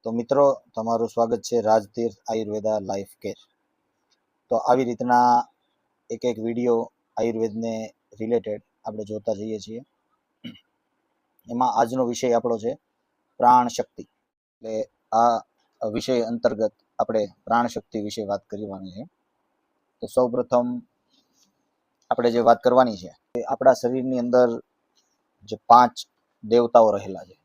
તો મિત્રો, તમારું સ્વાગત છે રાજતીર્થ આયુર્વેદા લાઈફ કેર. તો આવી રીતના એક એક વિડીયો આયુર્વેદને રિલેટેડ આપણે જોતા જઈએ છીએ. એમાં આજનો વિષય આપણો છે પ્રાણ શક્તિ. એટલે આ વિષય અંતર્ગત આપણે પ્રાણ શક્તિ વિશે વાત કરવાની છે. તો સૌપ્રથમ આપણે જે વાત કરવાની છે એ આપણા શરીરની અંદર જે 5 દેવતાઓ રહેલા છે,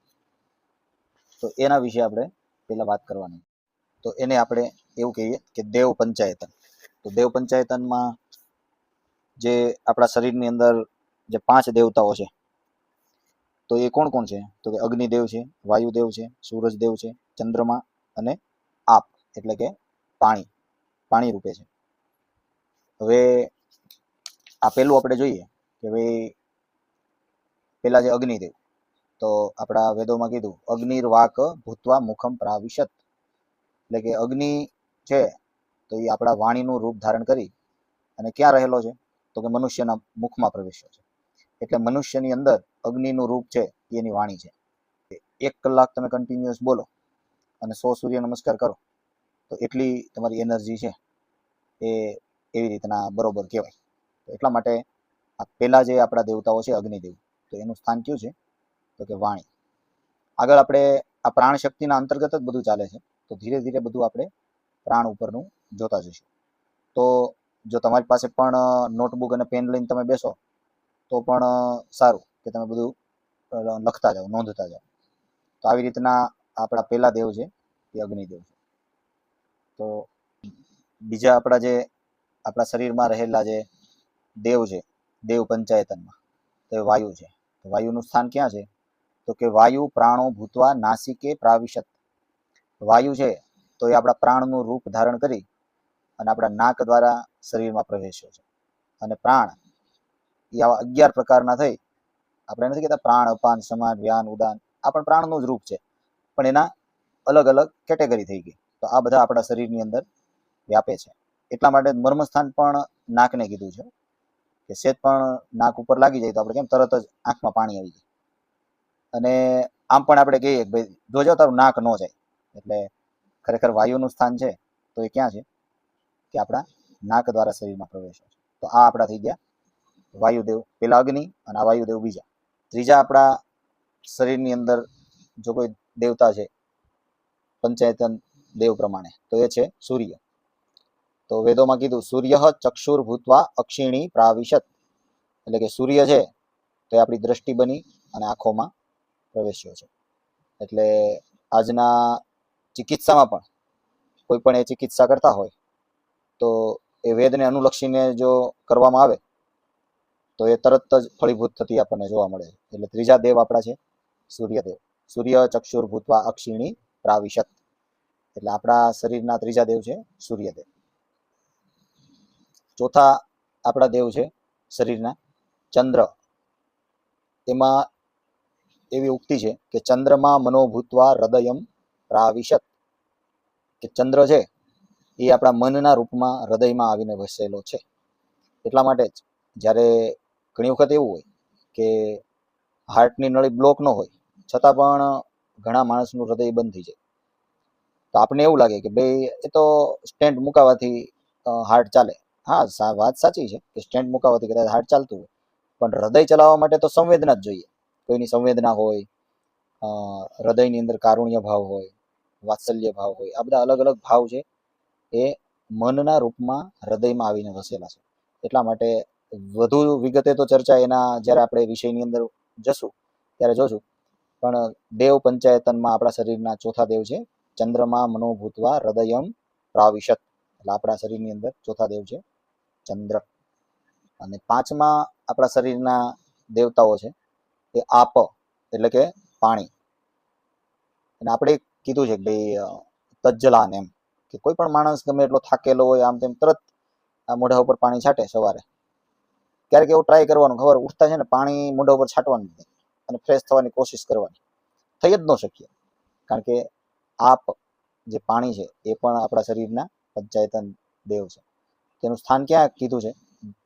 તો એના વિશે આપણે પહેલા વાત કરવાની. તો એને આપણે એવું કહીએ કે દેવ પંચાયતન. તો દેવ પંચાયતનમાં જે આપણા શરીરની અંદર જે 5 દેવતાઓ છે, તો એ કોણ કોણ છે? તો કે અગ્નિદેવ છે, વાયુદેવ છે, સૂરજદેવ છે, ચંદ્રમા અને આપ એટલે કે પાણી રૂપે છે. હવે આ પહેલું આપણે જોઈએ કે ભાઈ પેલા જે અગ્નિદેવ, તો આપણા વેદોમાં કીધું અગ્નિર્વાક ભૂત્વા મુખમ પ્રાવિશત, એટલે કે અગ્નિ છે તો એ આપણા વાણીનું રૂપ ધારણ કરી અને ક્યાં રહેલો છે? તો કે મનુષ્યના મુખમાં પ્રવેશ્યો છે. એટલે મનુષ્યની અંદર અગ્નિનું રૂપ છે એની વાણી છે. 1 કલાક તમે કન્ટિન્યુઅસ બોલો અને 100 સૂર્ય નમસ્કાર કરો તો એટલી તમારી એનર્જી છે એ એવી રીતના બરોબર કહેવાય. તો એટલા માટે આ પહેલા જે આપણા દેવતાઓ છે અગ્નિદેવ, તો એનું સ્થાન કયું છે? તો કે વાણી. આગળ આપણે આ પ્રાણ શક્તિના અંતર્ગત જ બધું ચાલે છે, તો ધીરે ધીરે બધું આપણે પ્રાણ ઉપરનું જોતા જઈશું. તો જો તમારી પાસે પણ નોટબુક અને પેન લઈને તમે બેસો તો પણ સારું કે તમે બધું લખતા જાઓ, નોંધતા જાઓ. તો આવી રીતના આપણા પહેલા દેવ છે એ અગ્નિદેવ છે. તો બીજા આપણા શરીરમાં રહેલા જે દેવ છે દેવ પંચાયતનમાં, તો એ વાયુ છે. તો વાયુનું સ્થાન ક્યાં છે? તો કે વાયુ પ્રાણો ભૂતવા નાસિકે પ્રાવિશત. વાયુ છે તો એ આપણા પ્રાણનું રૂપ ધારણ કરી અને આપણા નાક દ્વારા શરીરમાં પ્રવેશ્યો છે. અને પ્રાણ એ આવા 11 પ્રકારના થઈ. આપણે નથી કહેતા પ્રાણ, અપાન, સમાન, વ્યાન, ઉદાન, આ પણ પ્રાણનું જ રૂપ છે, પણ એના અલગ અલગ કેટેગરી થઈ ગઈ. તો આ બધા આપણા શરીરની અંદર વ્યાપે છે. એટલા માટે મર્મસ્થાન પણ નાકને કીધું છે કે સેજ પણ નાક ઉપર લાગી જાય તો આપણે કેમ તરત જ આંખમાં પાણી આવી જાય. અને આમ પણ આપણે કહીએ કે ભાઈ જોજો તારું નાક ન જાય. એટલે ખરેખર વાયુનું સ્થાન છે તો એ ક્યાં છે? કે આપણા નાક દ્વારા શરીરમાં પ્રવેશે છે. તો આ આપણા થઈ ગયા વાયુદેવ, પેલા અગ્નિ અને આ વાયુદેવ બીજા. ત્રીજા આપણા શરીરની અંદર જો કોઈ દેવતા છે પંચાયતન દેવ પ્રમાણે, તો એ છે સૂર્ય. તો વેદોમાં કીધું સૂર્ય ચક્ષુર ભૂતવા અક્ષિણી પ્રાવિશત, એટલે કે સૂર્ય છે તો એ આપણી દ્રષ્ટિ બની અને આંખોમાં પ્રવેશ્યો છે. એટલે આજના ચિકિત્સામાં પણ કોઈ પણ એ ચિકિત્સા કરતા હોય તો એ વેદને અનુલક્ષીને જો કરવામાં આવે તો એ તરત જ ફળીભૂત થતી આપણને જોવા મળે. એટલે ત્રીજા દેવ આપણા છે સૂર્યદેવ. સૂર્ય ચક્ષુર ભૂતવા અક્ષિણી પ્રાવિશત, એટલે આપણા શરીરના ત્રીજા દેવ છે સૂર્યદેવ. ચોથા આપણા દેવ છે શરીરના ચંદ્ર. એમાં એવી ઉક્તિ છે કે ચંદ્રમાં મનોભૂતવા હૃદયમ પ્રાવિશત, કે ચંદ્ર છે એ આપણા મનના રૂપમાં હૃદયમાં આવીને વસેલો છે. એટલા માટે જ જ્યારે ઘણી વખત એવું હોય કે હાર્ટની નળી બ્લોક ન હોય છતાં પણ ઘણા માણસનું હૃદય બંધ થઈ જાય. તો આપણને એવું લાગે કે ભાઈ એ તો સ્ટેન્ટ મુકાવાથી હાર્ટ ચાલે. હા, વાત સાચી છે કે સ્ટેન્ટ મુકાવાથી કદાચ હાર્ટ ચાલતું હોય, પણ હૃદય ચલાવવા માટે તો સંવેદના જ જોઈએ. કોઈની સંવેદના હોય, હૃદયની અંદર કારુણ્ય ભાવ હોય, વાત્સલ્ય ભાવ હોય, આ બધા અલગ અલગ ભાવ છે એ મનના રૂપમાં હૃદયમાં આવીને વસેલા છે. એટલા માટે વધુ વિગતે તો ચર્ચા એના જ્યારે આપણે વિષયની અંદર જશું ત્યારે જોશું. પણ દેવ પંચાયતનમાં આપણા શરીરના ચોથા દેવ છે ચંદ્રમાં મનોભૂતવા હૃદયમ પ્રાવિશત, એટલે આપણા શરીરની અંદર ચોથા દેવ છે ચંદ્ર. અને 5મા આપણા શરીરના દેવતાઓ છે એ આપ, એટલે કે પાણી. અને આપણે કીધું છે કે ભાઈ તજ્જલાન, એમ કે કોઈ પણ માણસ ગમે એટલો થાકેલો હોય આમ તેમ તરત આ મોઢા ઉપર પાણી છાંટે સવારે. ક્યારેક એવું ટ્રાય કરવાનું, ખબર ઉઠતા છે ને પાણી મોઢા ઉપર છાંટવાનું અને ફ્રેશ થવાની કોશિશ કરવાની. થઈ જ ન શકીએ, કારણ કે આપ જે પાણી છે એ પણ આપણા શરીરના પંચાયતન દેવ છે. તેનું સ્થાન ક્યાં કીધું છે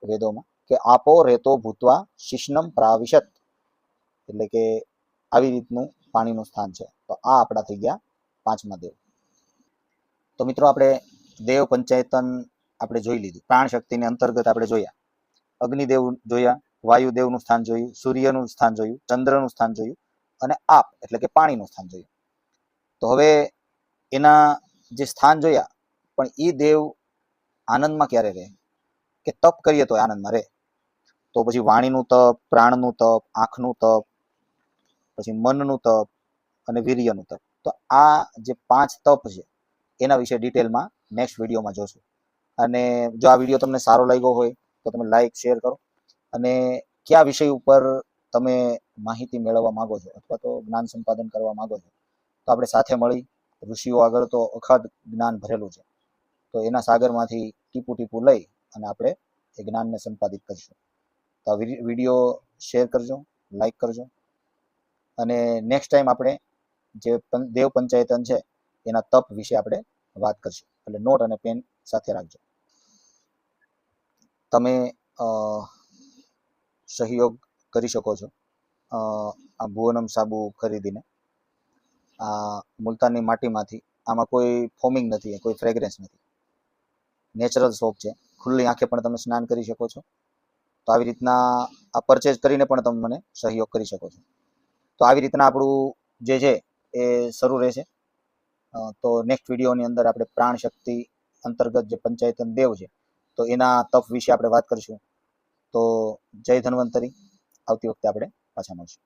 વેદોમાં? કે આપો રેતો ભૂતવા શિષ્ણમ પ્રાવિશત, એટલે કે આવી રીતનું પાણીનું સ્થાન છે. તો આ આપણા થઈ ગયા પાંચમા દેવ. તો મિત્રો આપણે દેવ પંચાયતન આપણે જોઈ લીધું. પ્રાણ શક્તિને અંતર્ગત આપણે જોયા. અગ્નિદેવ જોયા, વાયુદેવનું સ્થાન જોયું, સૂર્યનું સ્થાન જોયું, ચંદ્રનું સ્થાન જોયું અને આપ એટલે કે પાણીનું સ્થાન જોયું. તો હવે એના જે સ્થાન જોયા, પણ એ દેવ આનંદમાં ક્યારે રહે? કે તપ કરીએ તો આનંદમાં રહે. તો પછી વાણીનું તપ, પ્રાણનું તપ, આંખનું તપ, પછી મનનું તપ અને વીર્યનું તપ. તો આ જે 5 તપ છે એના વિશે ડિટેલમાં નેક્સ્ટ વિડીયોમાં જોશું. અને જો આ વિડીયો તમને સારો લાગ્યો હોય તો તમે લાઈક શેર કરો. અને કયા વિષય ઉપર તમે માહિતી મેળવવા માંગો છો અથવા તો જ્ઞાન સંપાદન કરવા માંગો છો, તો આપણે સાથે મળી, ઋષિઓ આગળ તો અખાધ જ્ઞાન ભરેલું છે, તો એના સાગરમાંથી ટીપું ટીપું લઈ અને આપણે એ જ્ઞાનને સંપાદિત કરીશું. તો આ વિડીયો શેર કરજો, લાઈક કરજો. અને નેક્સ્ટ ટાઈમ આપણે જે દેવ પંચાયતન છે એના તપ વિશે આપણે વાત કરશું. એટલે નોટ અને પેન સાથે રાખજો. તમે સહયોગ કરી શકો છો આ ભુવનમ સાબુ ખરીદીને. આ મુલતાની માટીમાંથી, આમાં કોઈ ફોમિંગ નથી, કોઈ ફ્રેગ્રન્સ નથી, નેચરલ સોપ છે. ખુલ્લી આંખે પણ તમે સ્નાન કરી શકો છો. તો આવી રીતના આ પરચેઝ કરીને પણ તમે મને સહયોગ કરી શકો છો. તો આવી રીતના આપણું જે છે એ શરૂ રહેશે. તો નેક્સ્ટ વિડીયોની અંદર આપણે પ્રાણ શક્તિ અંતર્ગત જે પંચાયતન દેવ છે તો એના તપ વિશે આપણે વાત કરીશું. તો જય ધન્વંતરી. આવતી વખતે આપણે પાછા મળશું.